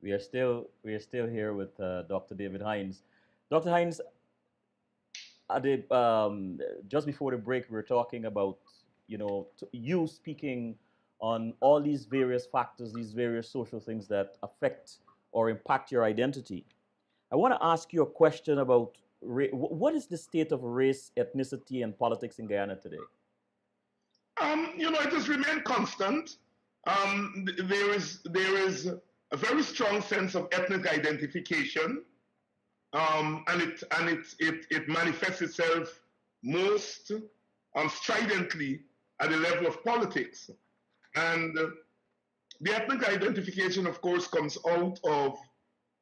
We are still here with Dr. David Hinds. Dr. Hinds, just before the break, we were talking about you speaking on all these various factors, these various social things that affect or impact your identity. I want to ask you a question about what is the state of race, ethnicity, and politics in Guyana today? It has remained constant. There is a very strong sense of ethnic identification, and it manifests itself most stridently at the level of politics. And the ethnic identification, of course, comes out of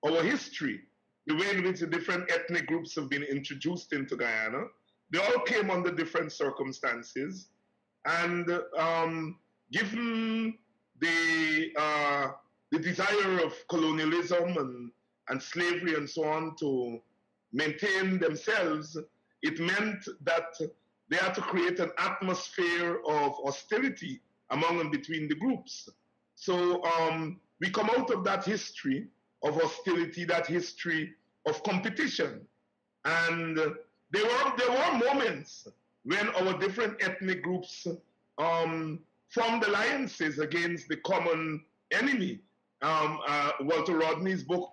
our history, the way in which the different ethnic groups have been introduced into Guyana. They all came under different circumstances, and given the desire of colonialism and slavery and so on to maintain themselves, it meant that they had to create an atmosphere of hostility among and between the groups. So we come out of that history of hostility, that history of competition. And there were moments when our different ethnic groups formed alliances against the common enemy. Walter Rodney's book,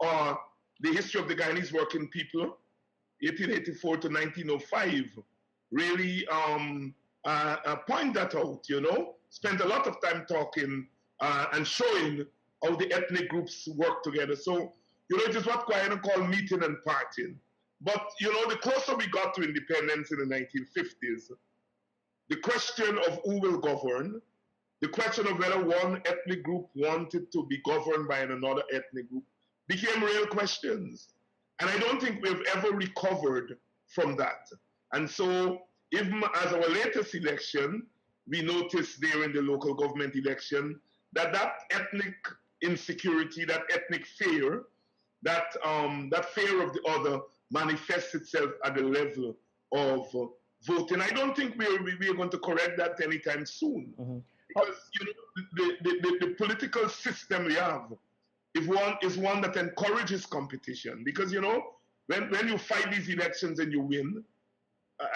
The History of the Guyanese Working People, 1884 to 1905, really point that out, spent a lot of time talking and showing how the ethnic groups work together. So, it is what Guyana call meeting and parting. But, the closer we got to independence in the 1950s, the question of who will govern, the question of whether one ethnic group wanted to be governed by another ethnic group became real questions. And I don't think we've ever recovered from that. And so, even as our latest election, we noticed there in the local government election that ethnic insecurity, that ethnic fear, that fear of the other manifests itself at the level of voting. I don't think we're going to correct that anytime soon. Mm-hmm. Because the political system we have is one that encourages competition. Because when you fight these elections and you win,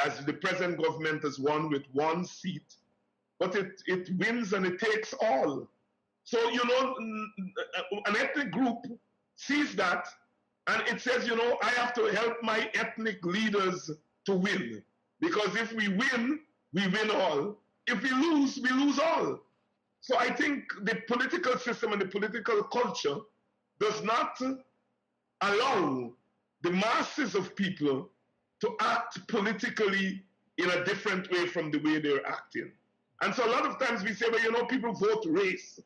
as the present government has won with one seat, but it wins and it takes all. So an ethnic group sees that and it says, I have to help my ethnic leaders to win. Because if we win all. If we lose all. So I think the political system and the political culture does not allow the masses of people to act politically in a different way from the way they're acting. And so a lot of times we say, well, people vote race,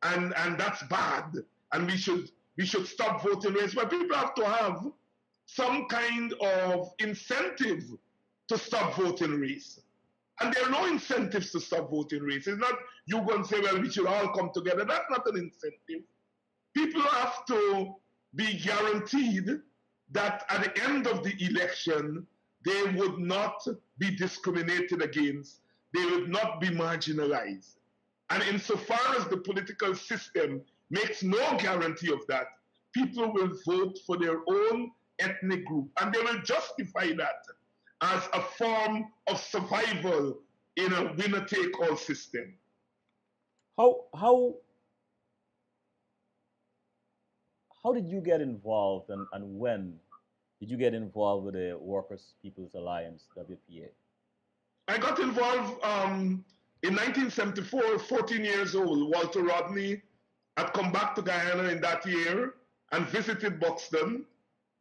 and that's bad, and we should stop voting race. But people have to have some kind of incentive to stop voting race. And there are no incentives to stop voting race. It's not you go and say, well, we should all come together. That's not an incentive. People have to be guaranteed that at the end of the election, they would not be discriminated against. They would not be marginalized. And insofar as the political system makes no guarantee of that, people will vote for their own ethnic group. And they will justify that as a form of survival in a winner-take-all system. How did you get involved, and when did you get involved with the Workers' People's Alliance, WPA? I got involved in 1974, 14 years old. Walter Rodney had come back to Guyana in that year and visited Buxton.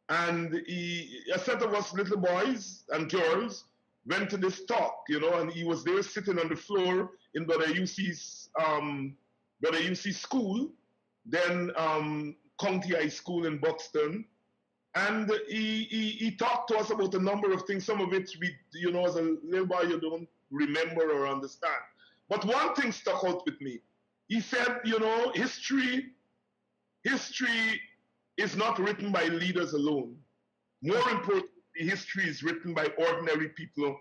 And a set of us little boys and girls went to this talk, and he was there sitting on the floor in Brother UC's school, then County High School in Buxton. And he talked to us about a number of things, some of which we, as a little boy, you don't remember or understand. But one thing stuck out with me. He said, history is not written by leaders alone. More importantly, history is written by ordinary people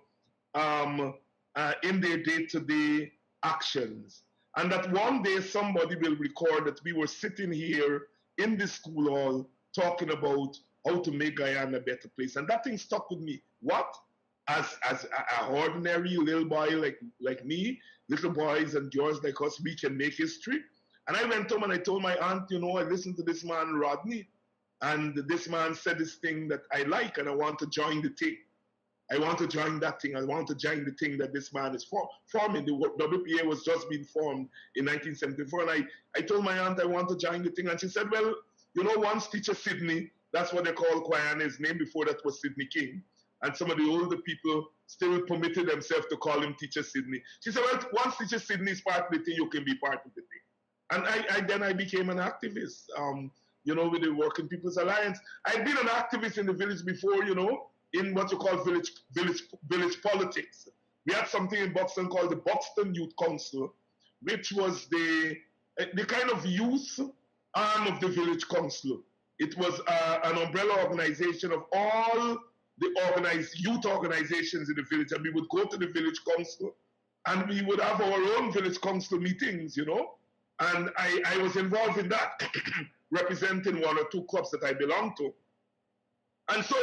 in their day-to-day actions. And that one day somebody will record that we were sitting here in the school hall talking about how to make Guyana a better place. And that thing stuck with me. What? As a ordinary little boy like me, little boys and girls like us, we can make history. And I went home and I told my aunt, you know, I listened to this man, Rodney, and this man said this thing that I like and I want to join the thing. I want to join that thing. I want to join the thing that this man is forming. The WPA was just being formed in 1974. And I told my aunt I want to join the thing. And she said, well, you know, once Teacher Sydney, that's what they call Guyana's name, before that was Sydney King. And some of the older people still permitted themselves to call him Teacher Sydney. She said, well, once Teacher Sydney is part of the thing, you can be part of the thing. And then I became an activist, you know, with the Working People's Alliance. I'd been an activist in the village before, you know, in what you call village politics. We had something in Buxton called the Buxton Youth Council, which was the kind of youth arm of the village council. It was an umbrella organization of all the youth organizations in the village, and we would go to the village council, and we would have our own village council meetings, you know. And I was involved in that, representing one or two clubs that I belonged to. And so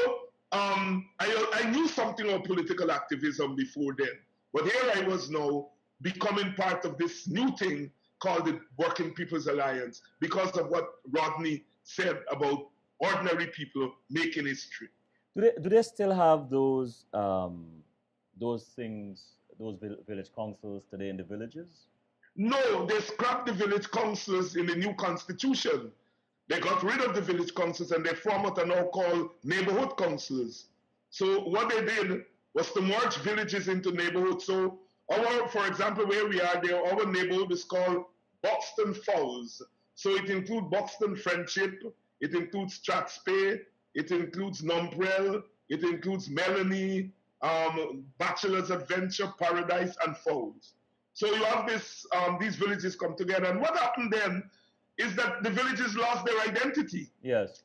I knew something of political activism before then. But here I was now becoming part of this new thing called the Working People's Alliance because of what Rodney said about ordinary people making history. Do they still have those things, those village councils today in the villages? No, they scrapped the village councils in the new constitution. They got rid of the village councils and they formed what are now called neighborhood councils. So what they did was to merge villages into neighborhoods. So for example, where we are there, our neighborhood is called Buxton Falls. So it includes Buxton Friendship, it includes Strathspey, it includes Numbrel, it includes Melanie, Bachelor's Adventure, Paradise, and Falls. So you have these villages come together. And what happened then is that the villages lost their identity. Yes.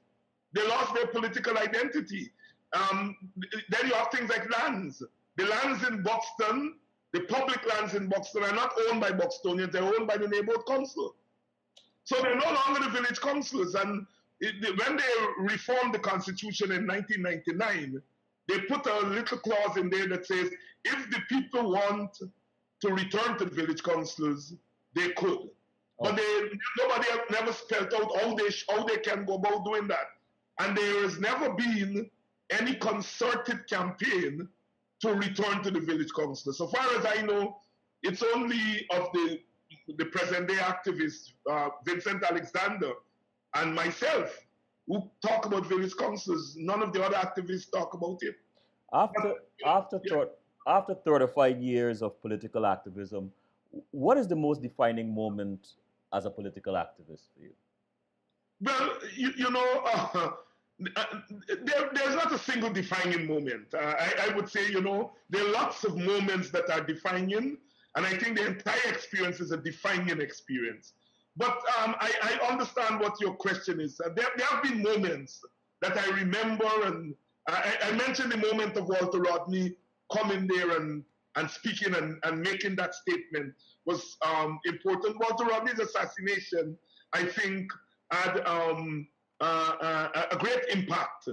They lost their political identity. Then you have things like lands. The lands in Buxton, the public lands in Buxton are not owned by Buxtonians, they're owned by the neighborhood council. So they're no longer the village councils. And when they reformed the constitution in 1999, they put a little clause in there that says, if the people want to return to the village councils, they could. But nobody never spelled out how they can go about doing that. And there has never been any concerted campaign to return to the village council. So far as I know, it's only of the present day activists, Vincent Alexander and myself, who talk about village councils. None of the other activists talk about it. After 35 years of political activism, what is the most defining moment as a political activist for you? Well, you know, there's not a single defining moment. I would say, you know, there are lots of moments that are defining, and I think the entire experience is a defining experience. But I understand what your question is. There have been moments that I remember, and I mentioned the moment of Walter Rodney coming there and speaking and making that statement was important. Walter Rodney's assassination, I think, had a great impact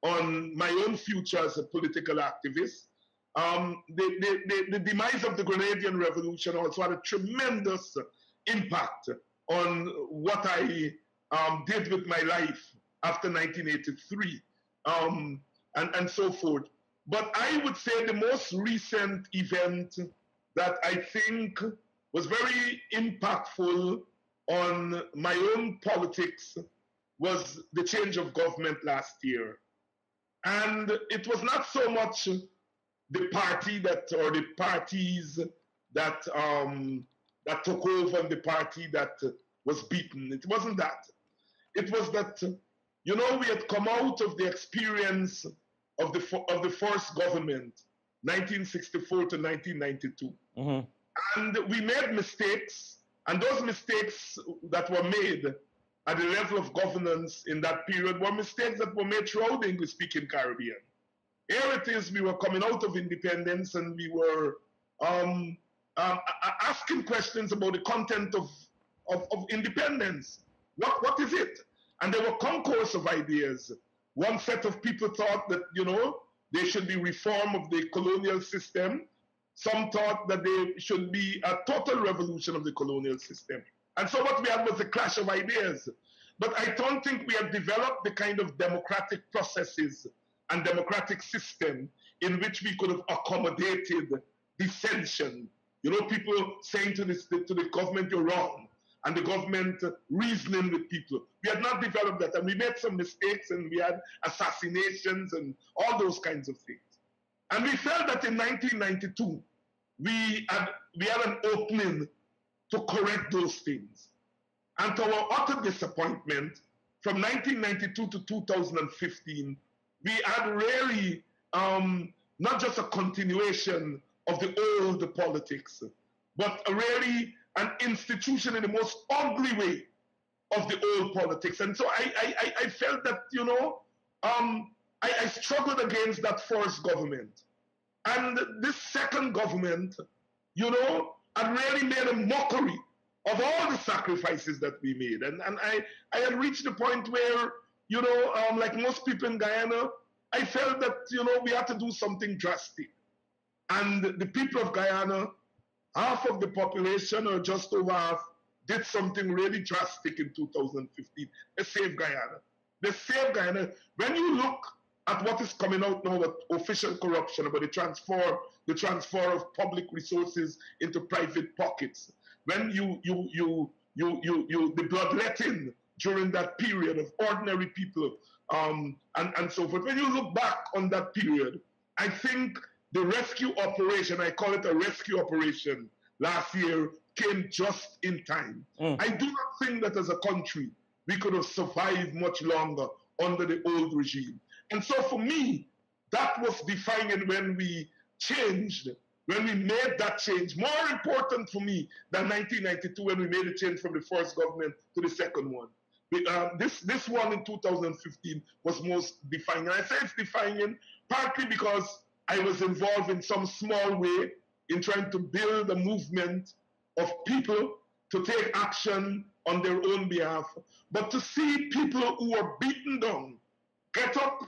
on my own future as a political activist. The demise of the Grenadian Revolution also had a tremendous impact on what I did with my life after 1983 and so forth. But I would say the most recent event that I think was very impactful on my own politics was the change of government last year. And it was not so much the party or the parties that took over and the party that was beaten. It wasn't that. It was that, you know, we had come out of the experience of the first government, 1964 to 1992. Mm-hmm. And we made mistakes, and those mistakes that were made at the level of governance in that period were mistakes that were made throughout the English-speaking Caribbean. Here it is, we were coming out of independence and we were asking questions about the content of independence. What is it? And there were concourse of ideas. One set of people thought that, there should be reform of the colonial system. Some thought that there should be a total revolution of the colonial system. And so what we had was a clash of ideas. But I don't think we have developed the kind of democratic processes and democratic system in which we could have accommodated dissension. People saying to the government, you're wrong, and the government reasoning with people. We had not developed that, and we made some mistakes, and we had assassinations and all those kinds of things. And we felt that in 1992, we had an opening to correct those things. And to our utter disappointment, from 1992 to 2015, we had really not just a continuation of the old politics, but really an institution in the most ugly way of the old politics. And so I felt that, I struggled against that first government. And this second government, had really made a mockery of all the sacrifices that we made. And I had reached the point where, like most people in Guyana, I felt that, we had to do something drastic. And the people of Guyana, half of the population, or just over half, did something really drastic in 2015. They saved Guyana. They saved Guyana. When you look at what is coming out now with official corruption, about the transfer of public resources into private pockets, when the bloodletting during that period of ordinary people, and so forth. When you look back on that period, I think the rescue operation, I call it a rescue operation, last year came just in time. I do not think that as a country we could have survived much longer under the old regime. And so for me, that was defining when we changed, when we made that change. More important for me than 1992 when we made a change from the first government to the second one. This one in 2015 was most defining. I say it's defining partly because I was involved in some small way in trying to build a movement of people to take action on their own behalf. But to see people who are beaten down get up,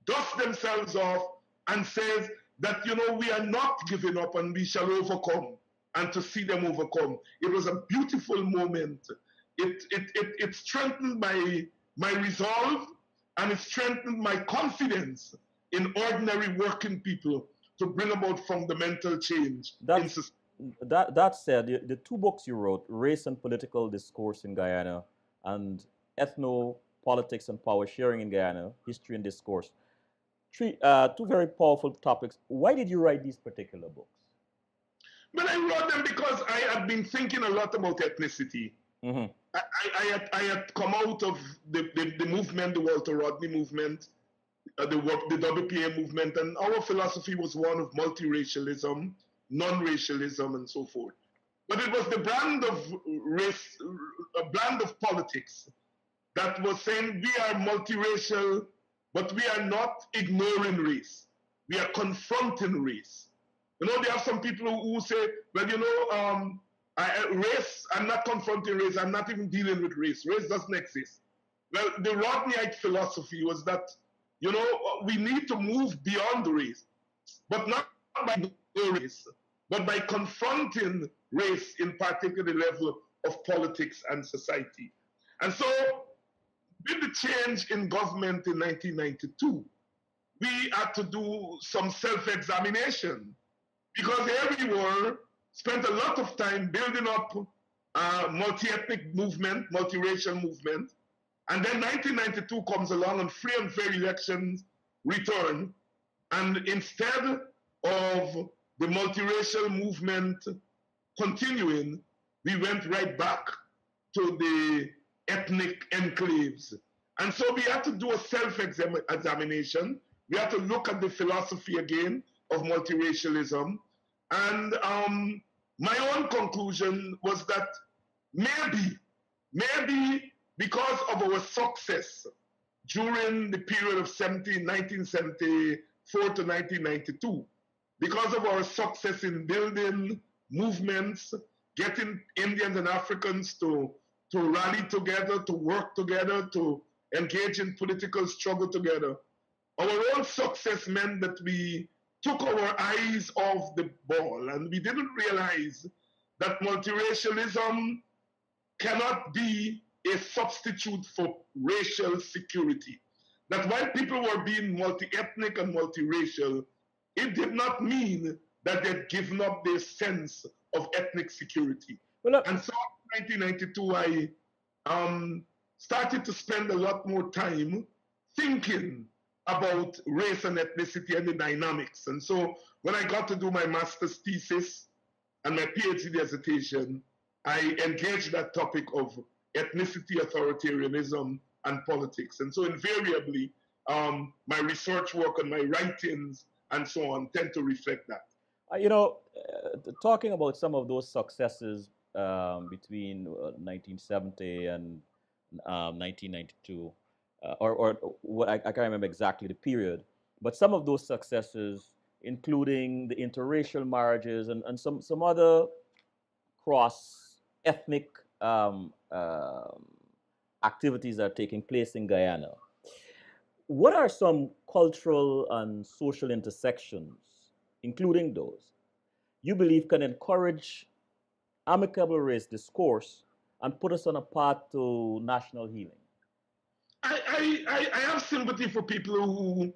dust themselves off, and says that, we are not giving up and we shall overcome, and to see them overcome. It was a beautiful moment. It strengthened my resolve, and it strengthened my confidence in ordinary working people to bring about fundamental change in society. That said, the two books you wrote, Race and Political Discourse in Guyana and Ethno-Politics and Power Sharing in Guyana, History and Discourse, two very powerful topics. Why did you write these particular books? Well, I wrote them because I had been thinking a lot about ethnicity. Mm-hmm. I had come out of the movement, the Walter Rodney movement, the WPA movement, and our philosophy was one of multiracialism, non-racialism, and so forth. But it was the brand of race, a brand of politics that was saying we are multiracial, but we are not ignoring race. We are confronting race. There are some people who say, well, race, I'm not confronting race, I'm not even dealing with race. Race doesn't exist. Well, the Rodneyite philosophy was that, we need to move beyond race, but not by race, but by confronting race in particular level of politics and society. And so, with the change in government in 1992, we had to do some self-examination, because here we were, spent a lot of time building up a multi-ethnic movement, multiracial movement, and then 1992 comes along and free and fair elections return, and instead of the multiracial movement continuing, we went right back to the ethnic enclaves. And so we had to do a self-examination. We had to look at the philosophy again of multiracialism. And my own conclusion was that maybe because of our success during the period of 1974 to 1992, because of our success in building movements, getting Indians and Africans to rally together, to work together, to engage in political struggle together, our own success meant that we took our eyes off the ball and we didn't realize that multiracialism cannot be a substitute for racial security. That while people were being multi-ethnic and multiracial, it did not mean that they'd given up their sense of ethnic security. Well, and so in 1992, I started to spend a lot more time thinking about race and ethnicity and the dynamics. And so when I got to do my master's thesis and my PhD dissertation, I engaged that topic of ethnicity, authoritarianism, and politics. And so invariably, my research work and my writings and so on tend to reflect that. Talking about some of those successes between 1970 and 1992, or what I can't remember exactly the period, but some of those successes, including the interracial marriages and some other cross-ethnic activities that are taking place in Guyana. What are some cultural and social intersections, including those, you believe can encourage amicable race discourse and put us on a path to national healing? I have sympathy for people who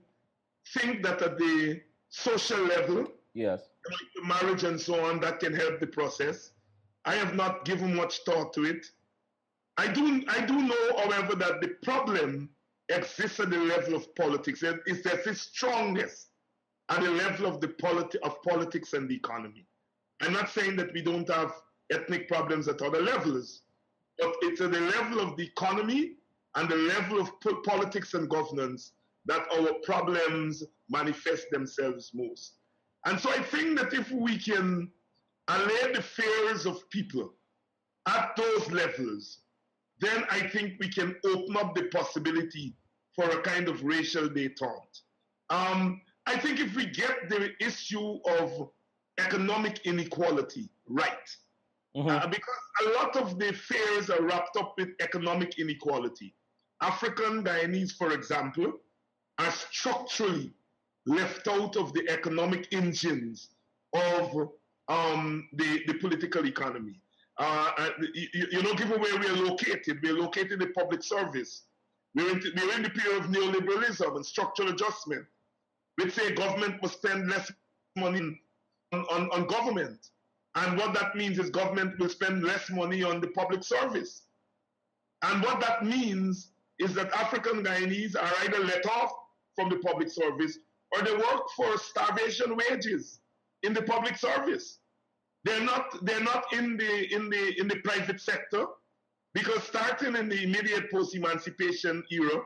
think that at the social level, yes, like marriage and so on, that can help the process. I have not given much thought to it. I do know, however, that the problem exists at the level of politics. It's that it's strongest at the level of politics and the economy. I'm not saying that we don't have ethnic problems at other levels, but it's at the level of the economy and the level of politics and governance that our problems manifest themselves most. And so I think that if we can allay the fears of people at those levels, then I think we can open up the possibility for a kind of racial détente. I think if we get the issue of economic inequality right, because a lot of the fears are wrapped up with economic inequality. African Guyanese, for example, are structurally left out of the economic engines of the political economy. Given where we're located in public service. We're in the period of neoliberalism and structural adjustment. We'd say government must spend less money on government. And what that means is government will spend less money on the public service. And what that means is that African Guyanese are either let off from the public service or they work for starvation wages in the public service. They're not in the private sector, because starting in the immediate post-emancipation era,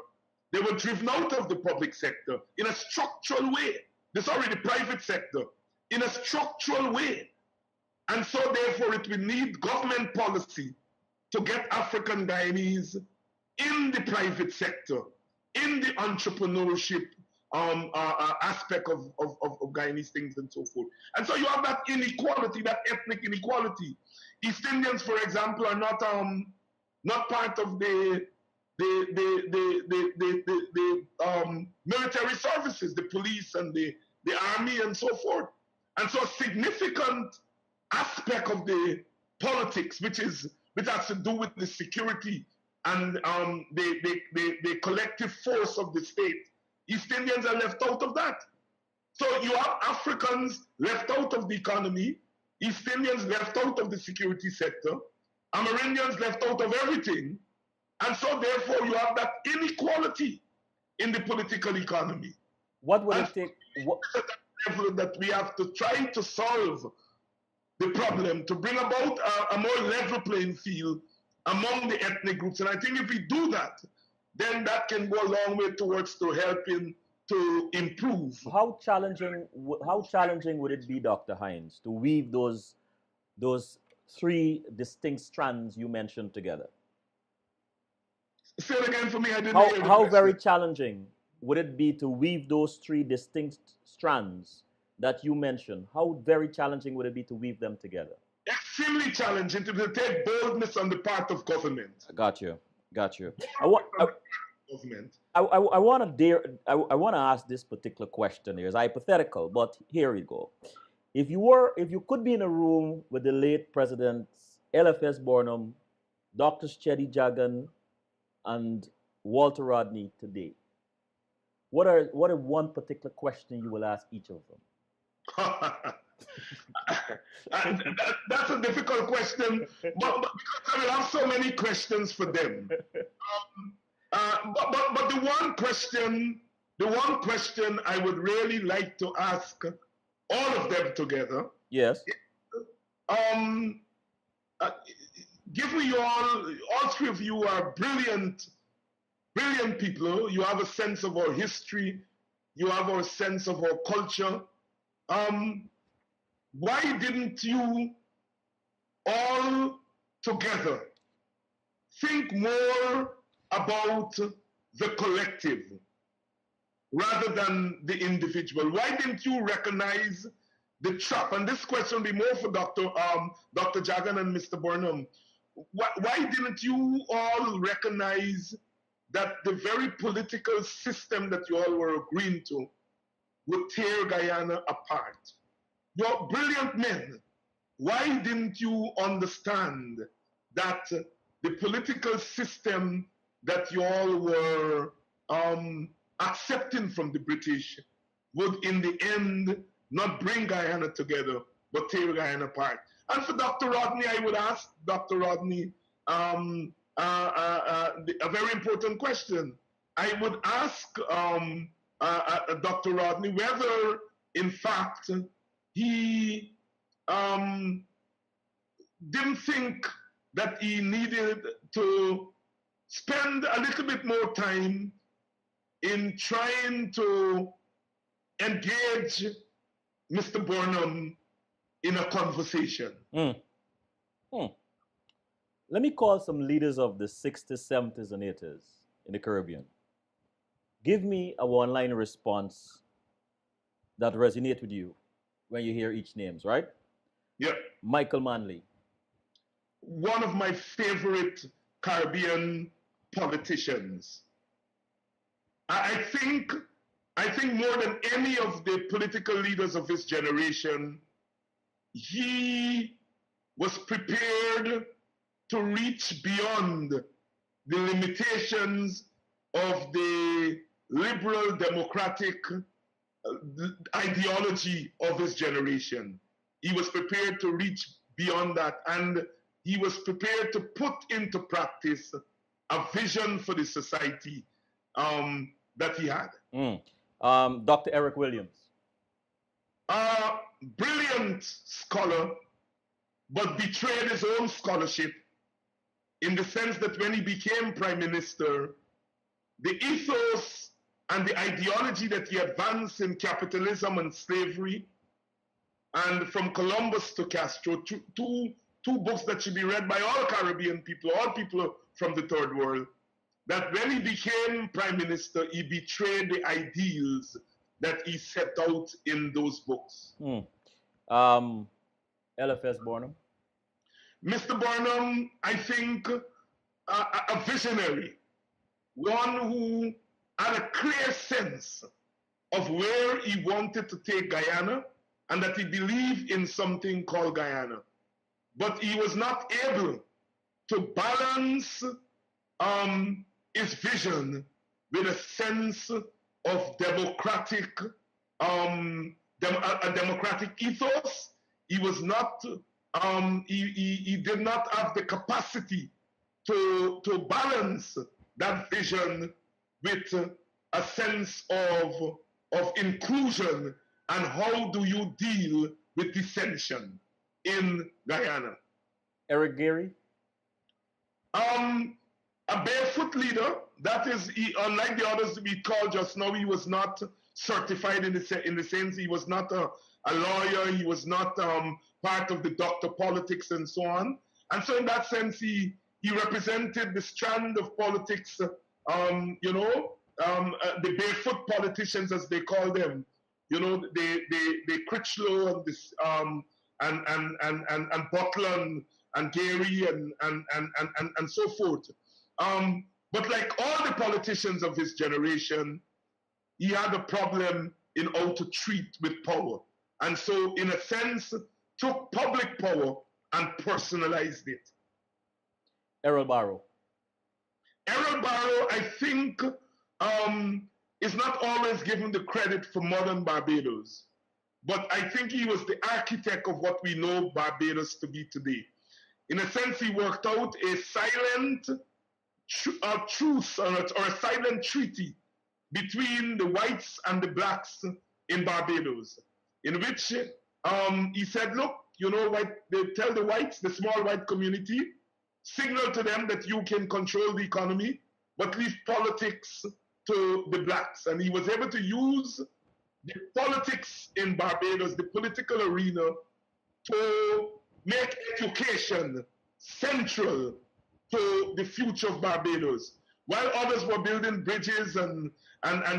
they were driven out of the public sector in a structural way. Sorry, the private sector, in a structural way. And so therefore it will need government policy to get African Guyanese in the private sector, in the entrepreneurship aspect of Guyanese things and so forth. And so you have that inequality, that ethnic inequality. East Indians, for example, are not part of the military services, the police and the army and so forth. And so a significant aspect of the politics, which has to do with the security and the collective force of the state, East Indians are left out of that. So you have Africans left out of the economy, East Indians left out of the security sector, Amerindians left out of everything. And so therefore you have that inequality in the political economy. What would it take? Level that we have to try to solve the problem, to bring about a more level playing field among the ethnic groups. And I think if we do that, then that can go a long way towards to helping to improve. How challenging would it be, Dr. Hinds, to weave those three distinct strands you mentioned together? Say it again for me. I didn't hear How very challenging would it be to weave those three distinct strands that you mentioned? How very challenging would it be to weave them together? Extremely challenging. To take boldness on the part of government. Got you. government. I want to I want to ask this particular question here. It's hypothetical, but here we go. If you could be in a room with the late presidents LFS Barnum, Dr. Chetty Jagan, and Walter Rodney today, what are one particular question you will ask each of them? That's a difficult question, but because I will have so many questions for them. But the one question I would really like to ask all of them together. Yes. Um, uh, Give me all three of you are brilliant people. You have a sense of our history. You have a sense of our culture. Why didn't you all together think more about the collective rather than the individual? Why didn't you recognize the trap? And this question will be more for Dr. Jagan and Mr. Burnham. Why didn't you all recognize that the very political system that you all were agreeing to would tear Guyana apart? You're brilliant men. Why didn't you understand that the political system that you all were accepting from the British would in the end not bring Guyana together, but tear Guyana apart? And for Dr. Rodney, I would ask Dr. Rodney a very important question. I would ask Dr. Rodney whether, in fact, he didn't think that he needed to spend a little bit more time in trying to engage Mr. Burnham in a conversation. Let me call some leaders of the 60s, 70s, and 80s in the Caribbean. Give me a one-line response that resonates with you when you hear each names, right? Yep. Michael Manley. One of my favorite Caribbean politicians. I think more than any of the political leaders of his generation, he was prepared to reach beyond the limitations of the liberal democratic ideology of his generation. He was prepared to reach beyond that, and he was prepared to put into practice a vision for the society that he had. Dr. Eric Williams. Brilliant scholar, but betrayed his own scholarship in the sense that when he became prime minister, the ethos and the ideology that he advanced in capitalism and slavery, and from Columbus to Castro, two books that should be read by all Caribbean people, all people from the third world, that when he became prime minister, he betrayed the ideals that he set out in those books. LFS Barnum. Mr. Barnum, I think, a visionary, one who had a clear sense of where he wanted to take Guyana and that he believed in something called Guyana. But he was not able to balance his vision with a sense of democratic, a democratic ethos. He was not, he did not have the capacity to balance that vision with a sense of inclusion and how do you deal with dissension in Guyana. Eric Gary? A barefoot leader, that is, unlike the others we called just now, he was not certified in the sense he was not a lawyer, he was not part of the doctor politics and so on. And so in that sense, he represented the strand of politics, the barefoot politicians as they call them, the Critchlow and this and Butler and Gary and so forth. But like all the politicians of his generation, he had a problem in how to treat with power. And so, in a sense, took public power and personalized it. Errol Barrow. Errol Barrow, I think, is not always given the credit for modern Barbados. But I think he was the architect of what we know Barbados to be today. In a sense, he worked out a silent truce or a silent treaty between the whites and the blacks in Barbados, in which he said, look, you know what, they tell the whites, the small white community, signal to them that you can control the economy, but leave politics to the blacks. And he was able to use the politics in Barbados, the political arena, to make education central to the future of Barbados. While others were building bridges and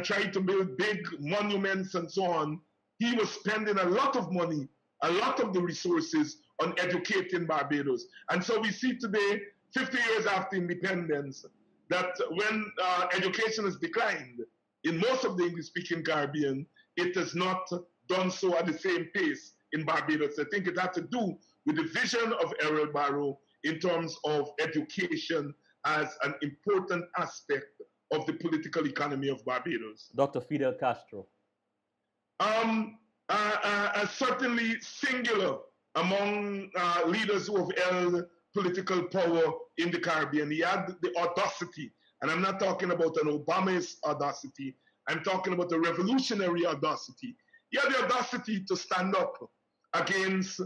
trying to build big monuments and so on, he was spending a lot of money, a lot of the resources on educating Barbados. And so we see today, 50 years after independence, that when education has declined in most of the English-speaking Caribbean, it has not done so at the same pace in Barbados. I think it had to do with the vision of Errol Barrow in terms of education as an important aspect of the political economy of Barbados. Dr. Fidel Castro. Certainly singular among leaders who have held political power in the Caribbean. He had the audacity, and I'm not talking about an Obama's audacity, I'm talking about the revolutionary audacity. He had the audacity to stand up against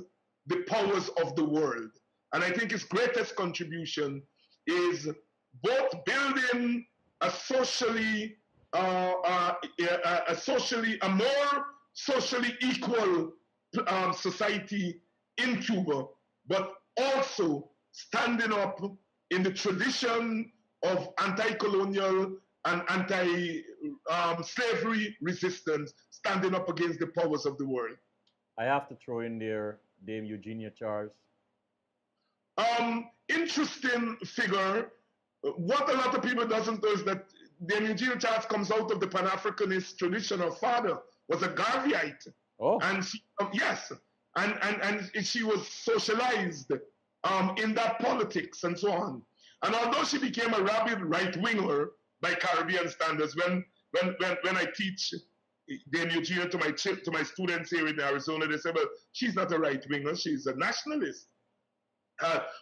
the powers of the world. And I think his greatest contribution is both building a more socially equal society in Cuba, but also standing up in the tradition of anti-colonial and anti-slavery resistance, standing up against the powers of the world. I have to throw in there Dame Eugenia Charles. Interesting figure. What a lot of people doesn't know is that Dame Eugenia Charles comes out of the Pan-Africanist tradition. Her father was a Garveyite. Oh. And she, yes, and she was socialized in that politics and so on. And although she became a rabid right-winger by Caribbean standards, when I teach Dame Eugenia to my students here in Arizona, they say, well, she's not a right-winger, she's a nationalist.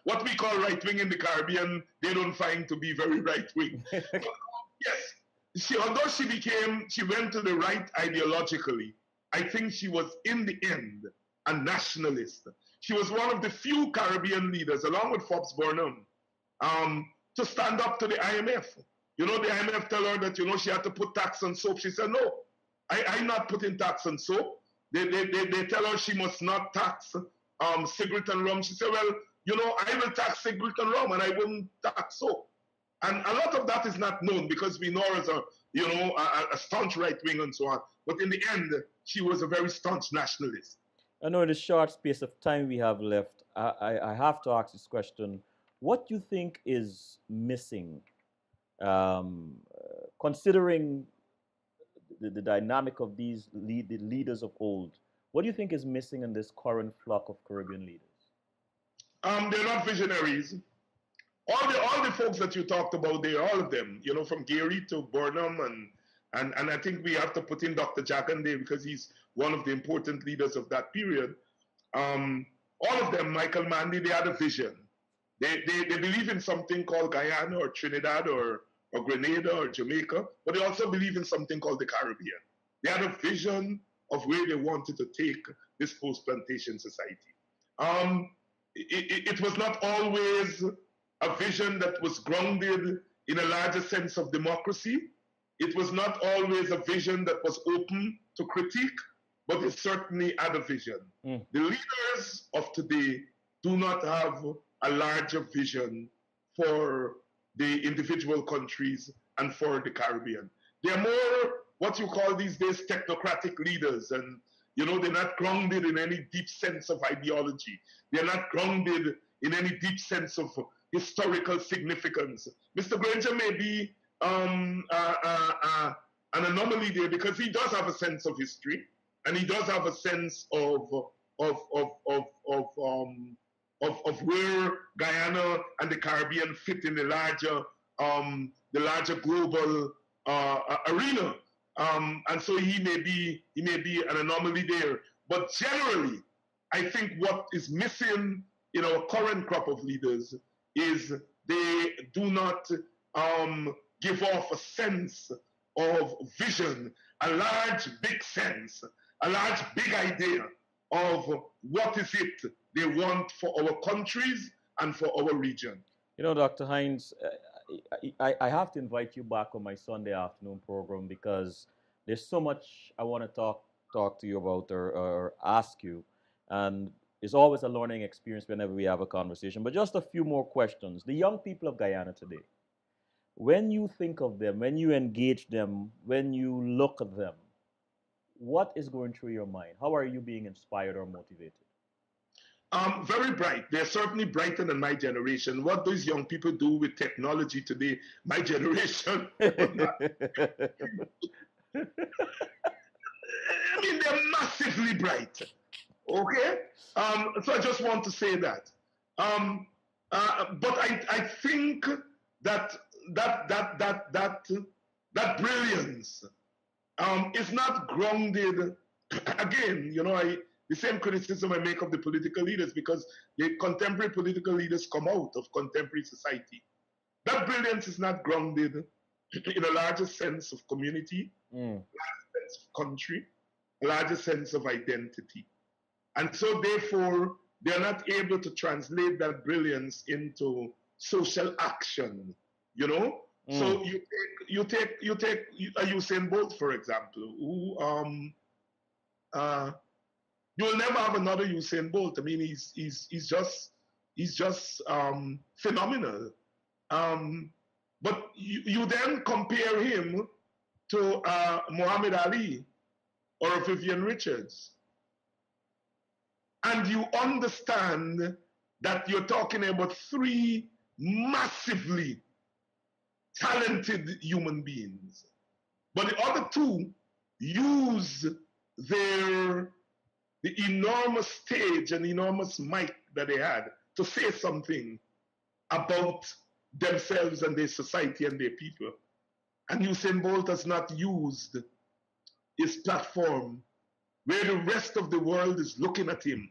What we call right-wing in the Caribbean, they don't find to be very right-wing. Yes, although she went to the right ideologically, I think she was, in the end, a nationalist. She was one of the few Caribbean leaders, along with Forbes Burnham, to stand up to the IMF. You know, the IMF tell her that, you know, she had to put tax on soap. She said, no, I'm not putting tax on soap. They tell her she must not tax cigarette and rum. She said, well, you know, I will tax cigarette and rum and I wouldn't tax soap. And a lot of that is not known because we know her as a staunch right wing and so on. But in the end, she was a very staunch nationalist. I know in the short space of time we have left, I have to ask this question. What do you think is missing, considering the dynamic of these the leaders of old? What do you think is missing in this current flock of Caribbean leaders? They're not visionaries. All the folks that you talked about there, all of them, you know, from Gary to Burnham, and I think we have to put in Dr. Jakande because he's one of the important leaders of that period. All of them, Michael Mandy, they had a vision. They believe in something called Guyana or Trinidad or Grenada or Jamaica, but they also believe in something called the Caribbean. They had a vision of where they wanted to take this post-plantation society. It was not always a vision that was grounded in a larger sense of democracy. It was not always a vision that was open to critique, but it certainly had a vision. The leaders of today do not have a larger vision for the individual countries and for the Caribbean. They're more what you call these days technocratic leaders, and you know, they're not grounded in any deep sense of ideology. They're not grounded in any deep sense of historical significance. Mr. Granger may be an anomaly there because he does have a sense of history and he does have a sense of of of of um, of where Guyana and the Caribbean fit in the larger global arena. And so he may be an anomaly there. But generally, I think what is missing in our current crop of leaders is they do not give off a sense of vision, a large, big sense, a large, big idea of what is it they want for our countries and for our region. You know, Dr. Hinds, I have to invite you back on my Sunday afternoon program because there's so much I want to talk to you about or ask you, and it's always a learning experience whenever we have a conversation. But just a few more questions. The young people of Guyana today, when you think of them, when you engage them, when you look at them, what is going through your mind? How are you being inspired or motivated? Very bright. They're certainly brighter than my generation. What those young people do with technology today, my generation. I mean, they're massively bright. Okay? So I just want to say that. But I think that that brilliance is not grounded. Again, the same criticism I make of the political leaders because the contemporary political leaders come out of contemporary society. That brilliance is not grounded in a larger sense of community, a larger sense of country, a larger sense of identity. And so therefore, they're not able to translate that brilliance into social action, So you take Usain Bolt, for example, who you'll never have another Usain Bolt. I mean, he's just phenomenal. But you then compare him to Muhammad Ali or Vivian Richards, and you understand that you're talking about three massively talented human beings. But the other two use the enormous stage and enormous mic that they had to say something about themselves and their society and their people. And Usain Bolt has not used his platform where the rest of the world is looking at him.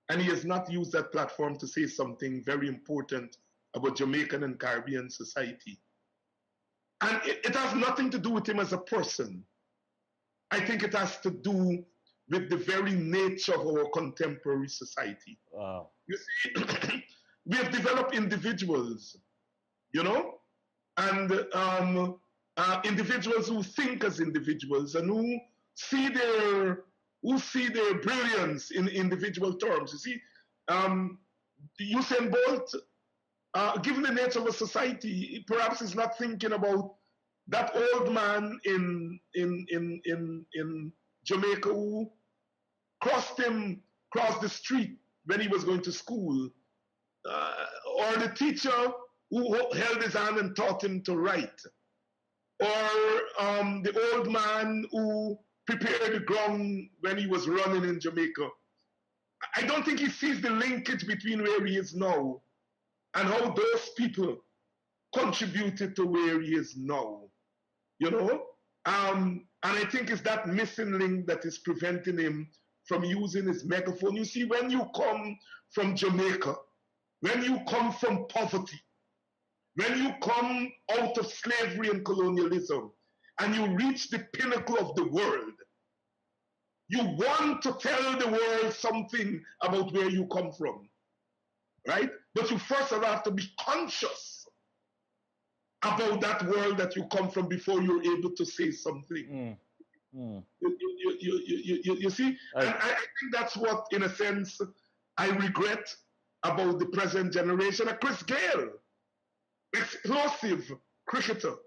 And he has not used that platform to say something very important about Jamaican and Caribbean society. And it has nothing to do with him as a person. I think it has to do with the very nature of our contemporary society. Wow. You see, we have developed individuals, and individuals who think as individuals and who see their brilliance in individual terms. You see, Usain Bolt, given the nature of a society, perhaps is not thinking about that old man in Jamaica who crossed the street when he was going to school, or the teacher who held his hand and taught him to write, or the old man who prepared the ground when he was running in Jamaica. I don't think he sees the linkage between where he is now and how those people contributed to where he is now, and I think it's that missing link that is preventing him from using his megaphone. You see, when you come from Jamaica, when you come from poverty, when you come out of slavery and colonialism, and you reach the pinnacle of the world, you want to tell the world something about where you come from, right? But you first have to be conscious about that world that you come from before you're able to say something. You see? And I think that's what, in a sense, I regret about the present generation. Chris Gayle, explosive cricketer,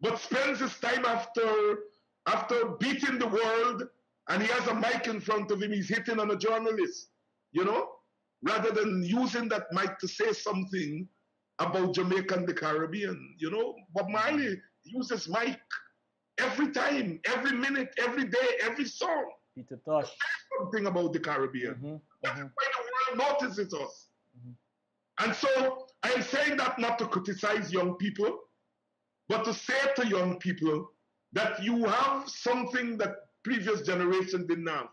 but spends his time after beating the world, and he has a mic in front of him, he's hitting on a journalist, rather than using that mic to say something about Jamaica and the Caribbean. You know, Bob Marley uses mic every time, every minute, every day, every song. Peter Tosh. Something about the Caribbean. That's why the world notices us. And so I'm saying that not to criticize young people, but to say to young people that you have something that previous generation didn't have.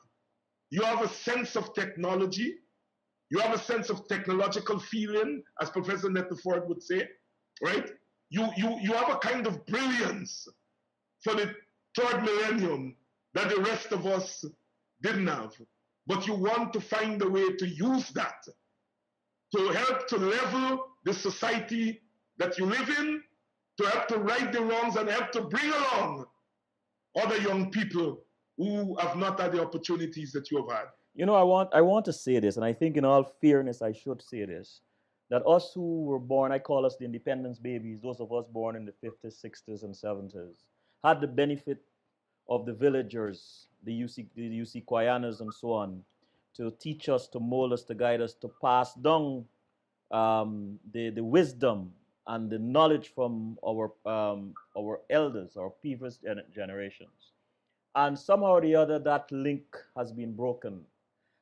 You have a sense of technology. You have a sense of technological feeling, as Professor Nettleford would say, right? You have a kind of brilliance for the third millennium that the rest of us didn't have. But you want to find a way to use that to help to level the society that you live in, to help to right the wrongs and help to bring along other young people who have not had the opportunities that you have had. You know, I want to say this, and I think in all fairness, I should say this, that us who were born, I call us the independence babies, those of us born in the 50s, 60s, and 70s, had the benefit of the villagers, the UC Guyanas and so on, to teach us, to mold us, to guide us, to pass down the wisdom and the knowledge from our elders, our previous generations. And somehow or the other, that link has been broken.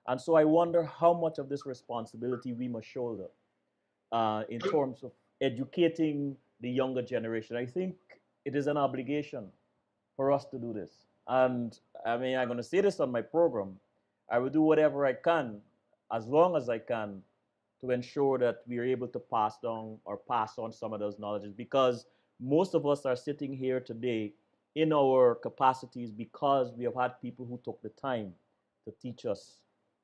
And so I wonder how much of this responsibility we must shoulder in terms of educating the younger generation. I think it is an obligation for us to do this. And I mean, I'm going to say this on my program. I will do whatever I can, as long as I can, to ensure that we are able to pass down or pass on some of those knowledges, because most of us are sitting here today in our capacities because we have had people who took the time to teach us,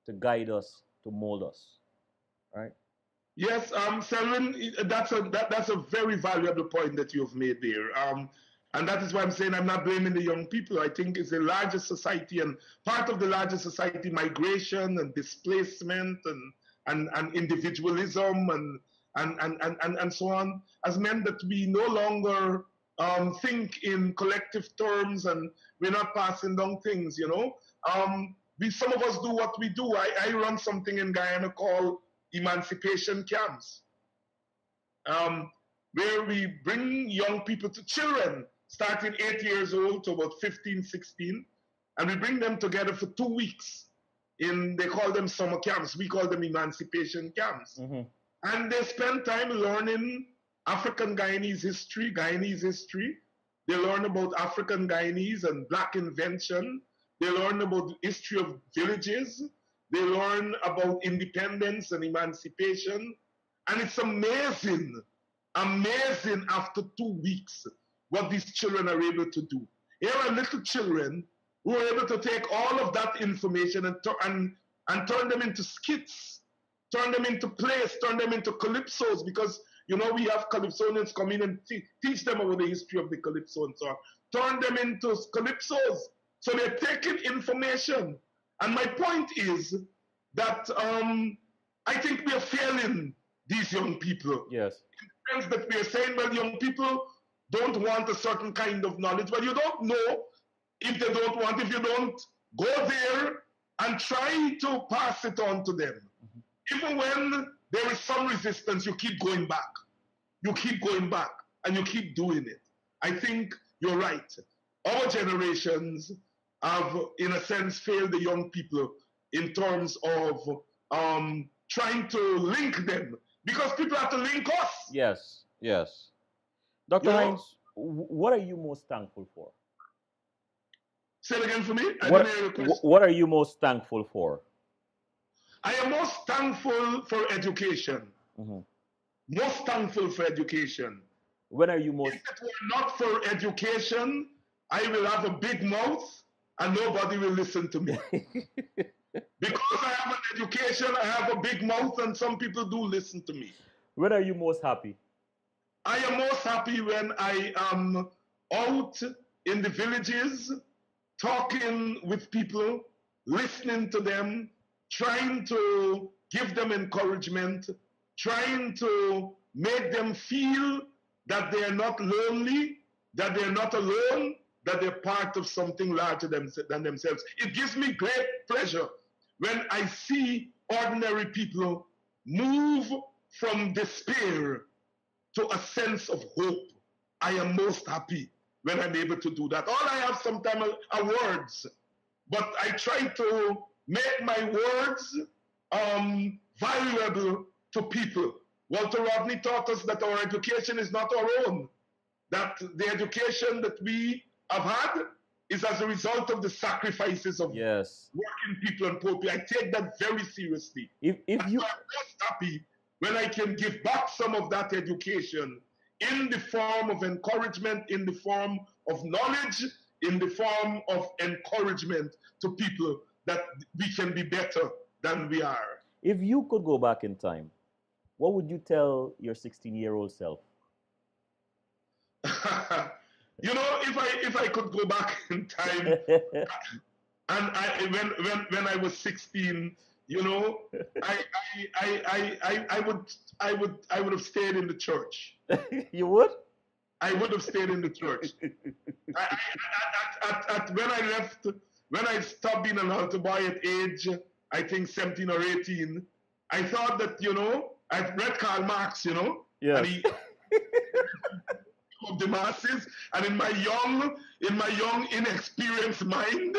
to guide us, to mold us, right? Yes, Selwyn, that's a very valuable point that you've made there. And that is why I'm saying I'm not blaming the young people. I think it's the larger society, and part of the larger society, migration and displacement and individualism and so on, has meant that we no longer think in collective terms, and we're not passing down things, you know. Some of us do what we do. I run something in Guyana called emancipation camps, where we bring young people to children, starting 8 years old to about 15, 16, and we bring them together for 2 weeks. They call them summer camps. We call them emancipation camps. And they spend time learning African Guyanese history, Guyanese history. They learn about African Guyanese and Black invention. They learn about the history of villages. They learn about independence and emancipation. And it's amazing, amazing after 2 weeks what these children are able to do. Here are little children who are able to take all of that information and turn them into skits, turn them into plays, turn them into calypsos, because, you know, we have calypsonians come in and teach them about the history of the calypso and so on. Turn them into calypsos. So they're taking information. And my point is that I think we are failing these young people. Yes. In the sense that we are saying, well, young people don't want a certain kind of knowledge. But you don't know if they don't want, if you don't go there and try to pass it on to them. Even when there is some resistance, you keep going back. You keep going back and you keep doing it. I think you're right. Our generations have, in a sense, failed the young people in terms of trying to link them, because people have to link us. Yes, yes. Dr. Hinds, what are you most thankful for? Say it again for me. What are you most thankful for? I am most thankful for education. Most thankful for education. When are you most... If it were not for education, I will have a big mouth and nobody will listen to me. Because I have an education, I have a big mouth, and some people do listen to me. When are you most happy? I am most happy when I am out in the villages, talking with people, listening to them, trying to give them encouragement, trying to make them feel that they are not lonely, that they are not alone, that they're part of something larger than themselves. It gives me great pleasure when I see ordinary people move from despair to a sense of hope. I am most happy when I'm able to do that. All I have sometimes are words, but I try to make my words valuable to people. Walter Rodney taught us that our education is not our own, that the education that we have had is as a result of the sacrifices of working people and poor people. I take that very seriously. If I'm you most happy when I can give back some of that education in the form of encouragement, in the form of knowledge, in the form of encouragement to people that we can be better than we are. If you could go back in time, what would you tell your 16-year-old self? You know, if I could go back in time, and when I was 16, you know, I would have stayed in the church. You would? I would have stayed in the church. When I stopped being an altar boy at age, I think 17 or 18, I thought that, you know, I've read Karl Marx, you know, and he of the masses, and in my young inexperienced mind,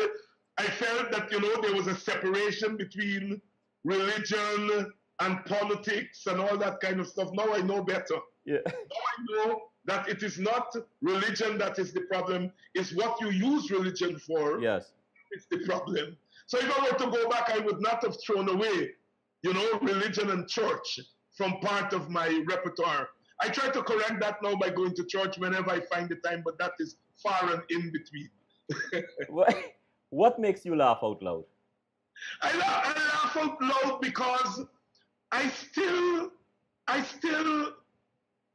I felt that, you know, there was a separation between religion and politics and all that kind of stuff. Now I know better. Yeah. Now I know that it is not religion that is the problem, it's what you use religion for. Yes. It's the problem. So if I were to go back, I would not have thrown away, you know, religion and church from part of my repertoire. I try to correct that now by going to church whenever I find the time, but that is far and in between. What makes you laugh out loud? I laugh out loud because I still,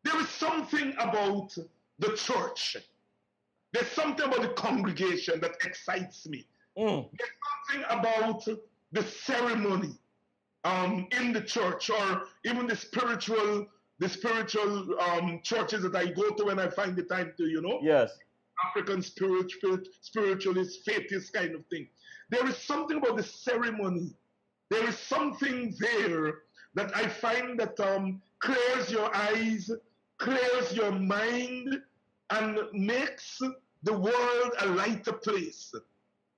there is something about the church. There's something about the congregation that excites me. There's something about the ceremony in the church, or even the spiritual churches that I go to when I find the time to, you know. Yes. African spiritualist, faithist kind of thing. There is something about the ceremony. There is something there that I find that clears your eyes, clears your mind, and makes the world a lighter place,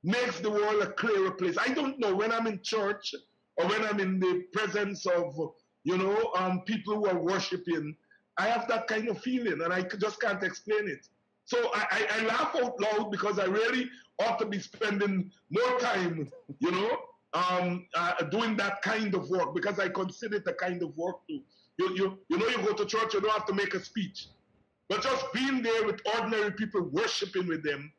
makes the world a clearer place. I don't know, when I'm in church or when I'm in the presence of, you know, people who are worshiping, I have that kind of feeling, and I just can't explain it. So I laugh out loud because I really ought to be spending more time, you know, doing that kind of work, because I consider it a kind of work too. You know, you go to church, you don't have to make a speech, but just being there with ordinary people, worshiping with them,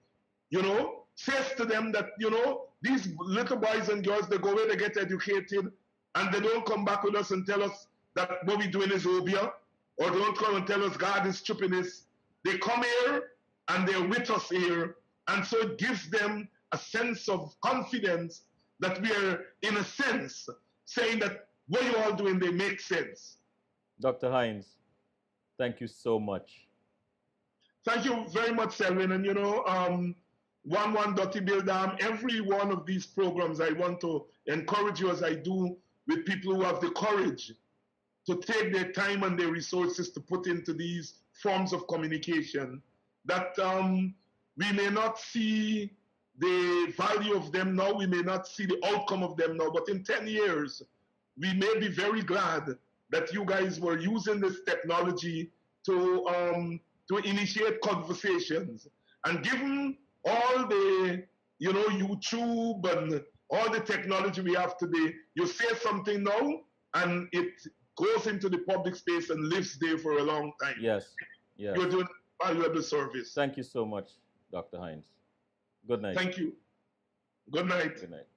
you know, says to them that, you know, these little boys and girls, they go away, they get educated, and they don't come back with us and tell us that what we're doing is obia, or don't come and tell us God is stupidness. They come here and they're with us here, and so it gives them a sense of confidence that we are, in a sense, saying that what you're all doing, they make sense. Dr. Hinds, thank you so much. Thank you very much, Selwyn. And you know, Dottie Bildam, every one of these programs, I want to encourage you, as I do with people who have the courage to take their time and their resources to put into these forms of communication, that we may not see the value of them now, we may not see the outcome of them now, but in 10 years, we may be very glad that you guys were using this technology to initiate conversations. And given all the, you know, YouTube and all the technology we have today, you say something now and it goes into the public space and lives there for a long time. Yes, yes. You're doing valuable service. Thank you so much, Dr. Hinds. Good night. Thank you. Good night. Good night.